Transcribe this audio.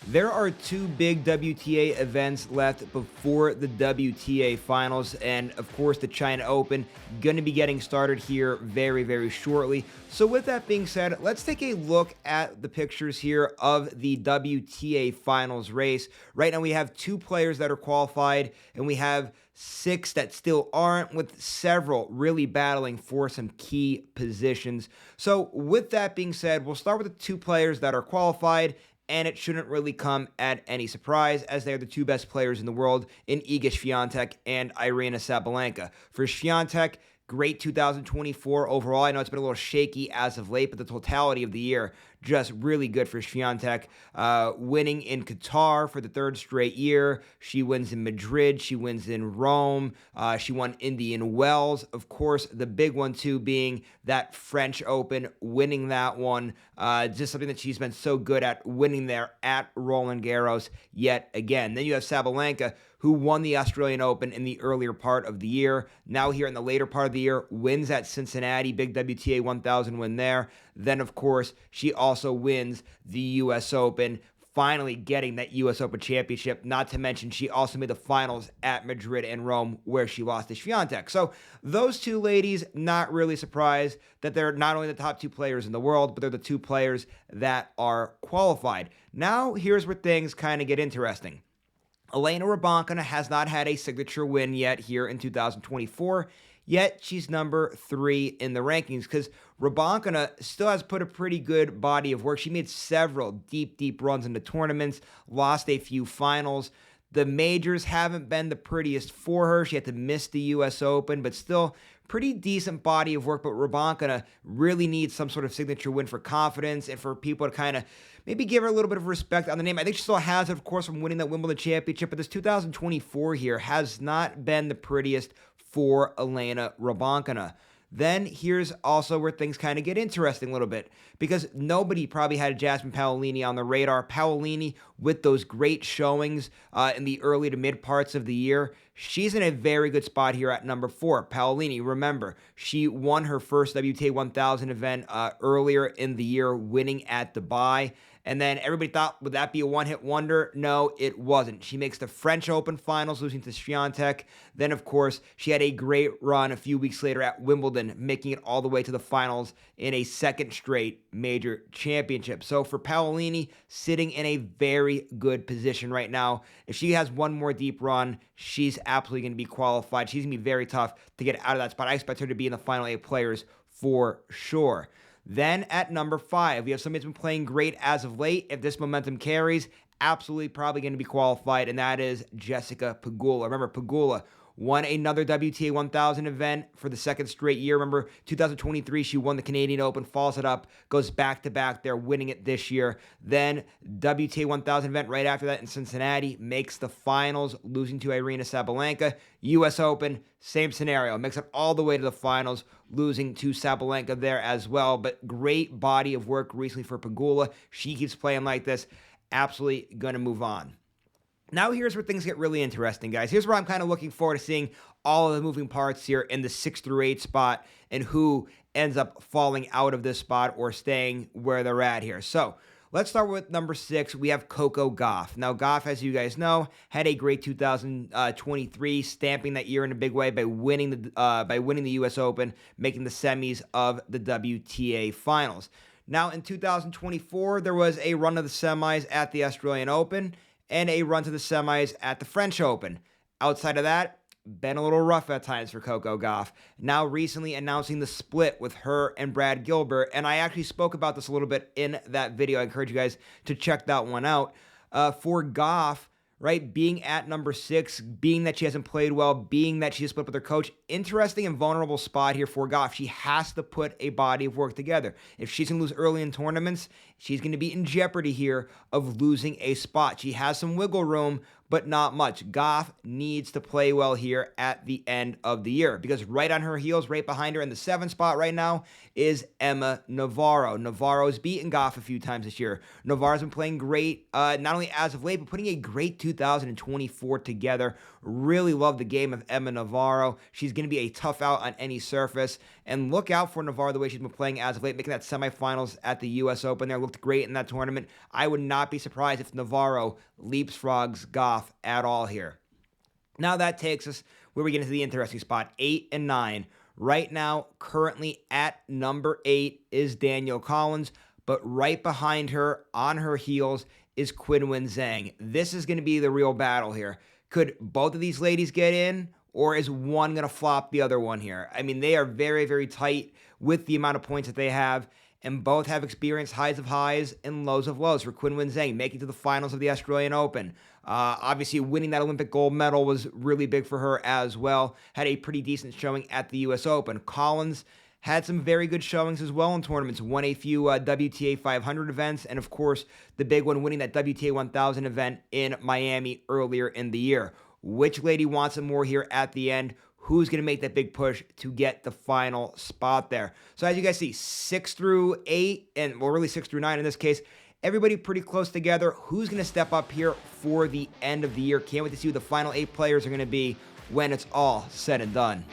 There are two big WTA events left before the WTA finals, and of course the China Open going to be getting started here very shortly. So with that being said, let's take a look at the pictures here of the WTA finals race. Right now we have two players that are qualified, and we have six that still aren't, with several really battling for some key positions. So with that being said, we'll start with the two players that are qualified, and it shouldn't really come at any surprise, as they are the two best players in the world in Iga Swiatek and Aryna Sabalenka. For Swiatek, great 2024 overall. I know it's been a little shaky as of late, but the totality of the year, just really good for Swiatek. Winning in Qatar for the third straight year. She wins in Madrid. She wins in Rome. She won Indian Wells. Of course, the big one, too, being that French Open, winning that one. Just something that she's been so good at, winning there at Roland Garros yet again. Then you have Sabalenka, who won the Australian Open in the earlier part of the year. Now here in the later part of the year, wins at Cincinnati, big WTA 1000 win there. Then, of course, she also wins the U.S. Open, finally getting that U.S. Open championship. Not to mention, she also made the finals at Madrid and Rome, where she lost to Swiatek. So those two ladies, not really surprised that they're not only the top two players in the world, but they're the two players that are qualified. Now, here's where things kind of get interesting. Elena Rybakina has not had a signature win yet here in 2024, yet she's number 3 in the rankings, because Rybakina still has put a pretty good body of work. She made several deep runs into tournaments, lost a few finals. The majors haven't been the prettiest for her. She had to miss the U.S. Open, but still pretty decent body of work. But Rybakina really needs some sort of signature win for confidence and for people to kind of maybe give her a little bit of respect on the name. I think she still has it, of course, from winning that Wimbledon championship, but this 2024 here has not been the prettiest for Elena Rybakina. Then here's also where things kind of get interesting a little bit, because nobody probably had Jasmine Paolini on the radar. Paolini, with those great showings in the early to mid parts of the year, she's in a very good spot here at number 4. Paolini, remember, she won her first WTA 1000 event earlier in the year, winning at Dubai. And then everybody thought, would that be a one-hit wonder? No, it wasn't. She makes the French Open finals, losing to Swiatek. Then, of course, she had a great run a few weeks later at Wimbledon, making it all the way to the finals in a second straight major championship. So for Paolini, sitting in a very good position right now. If she has one more deep run, she's absolutely going to be qualified. She's going to be very tough to get out of that spot. I expect her to be in the final 8 players for sure. Then at number 5, we have somebody that's been playing great as of late. If this momentum carries, absolutely probably going to be qualified, and that is Jessica Pegula. Remember, Pegula won another WTA 1000 event for the second straight year. Remember, 2023, she won the Canadian Open, follows it up, goes back-to-back there, winning it this year. Then WTA 1000 event right after that in Cincinnati, makes the finals, losing to Aryna Sabalenka. U.S. Open, same scenario, makes it all the way to the finals, losing to Sabalenka there as well. But great body of work recently for Pegula. She keeps playing like this, absolutely going to move on. Now here's where things get really interesting, guys. Here's where I'm kind of looking forward to seeing all of the moving parts here in the 6 through 8 spot and who ends up falling out of this spot or staying where they're at here. So let's start with number 6. We have Coco Gauff. Now, Gauff, as you guys know, had a great 2023, stamping that year in a big way by winning the U.S. Open, making the semis of the WTA finals. Now, in 2024, there was a run of the semis at the Australian Open and a run to the semis at the French Open. Outside of that, been a little rough at times for Coco Gauff. Now recently announcing the split with her and Brad Gilbert, and I actually spoke about this a little bit in that video. I encourage you guys to check that one out. For Gauff, right, being at number 6, being that she hasn't played well, being that she just split up with her coach, interesting and vulnerable spot here for Gauff. She has to put a body of work together. If she's going to lose early in tournaments, she's going to be in jeopardy here of losing a spot. She has some wiggle room, but not much. Gauff needs to play well here at the end of the year, because right on her heels, right behind her in the 7th spot right now is Emma Navarro. Navarro's beaten Gauff a few times this year. Navarro's been playing great, not only as of late, but putting a great 2024 together. Really love the game of Emma Navarro. She's going to be a tough out on any surface. And look out for Navarro the way she's been playing as of late, making that semifinals at the U.S. Open there, looked great in that tournament. I would not be surprised if Navarro leapfrogs Gauff at all here. Now that takes us where we get into the interesting spot, 8 and 9. Right now, currently at number 8 is Danielle Collins, but right behind her, on her heels, is Qinwen Zheng. This is going to be the real battle here. Could both of these ladies get in, or is one going to flop the other one here? I mean, they are very, very tight with the amount of points that they have, and both have experienced highs of highs and lows of lows. For Qinwen Zheng, making to the finals of the Australian Open. Obviously, winning that Olympic gold medal was really big for her as well. Had a pretty decent showing at the U.S. Open. Collins had some very good showings as well in tournaments. Won a few WTA 500 events, and of course, the big one, winning that WTA 1000 event in Miami earlier in the year. Which lady wants it more here at the end? Who's going to make that big push to get the final spot there? So as you guys see, 6 through 8, and well, really 6 through 9 in this case, everybody pretty close together. Who's going to step up here for the end of the year? Can't wait to see who the final 8 players are going to be when it's all said and done.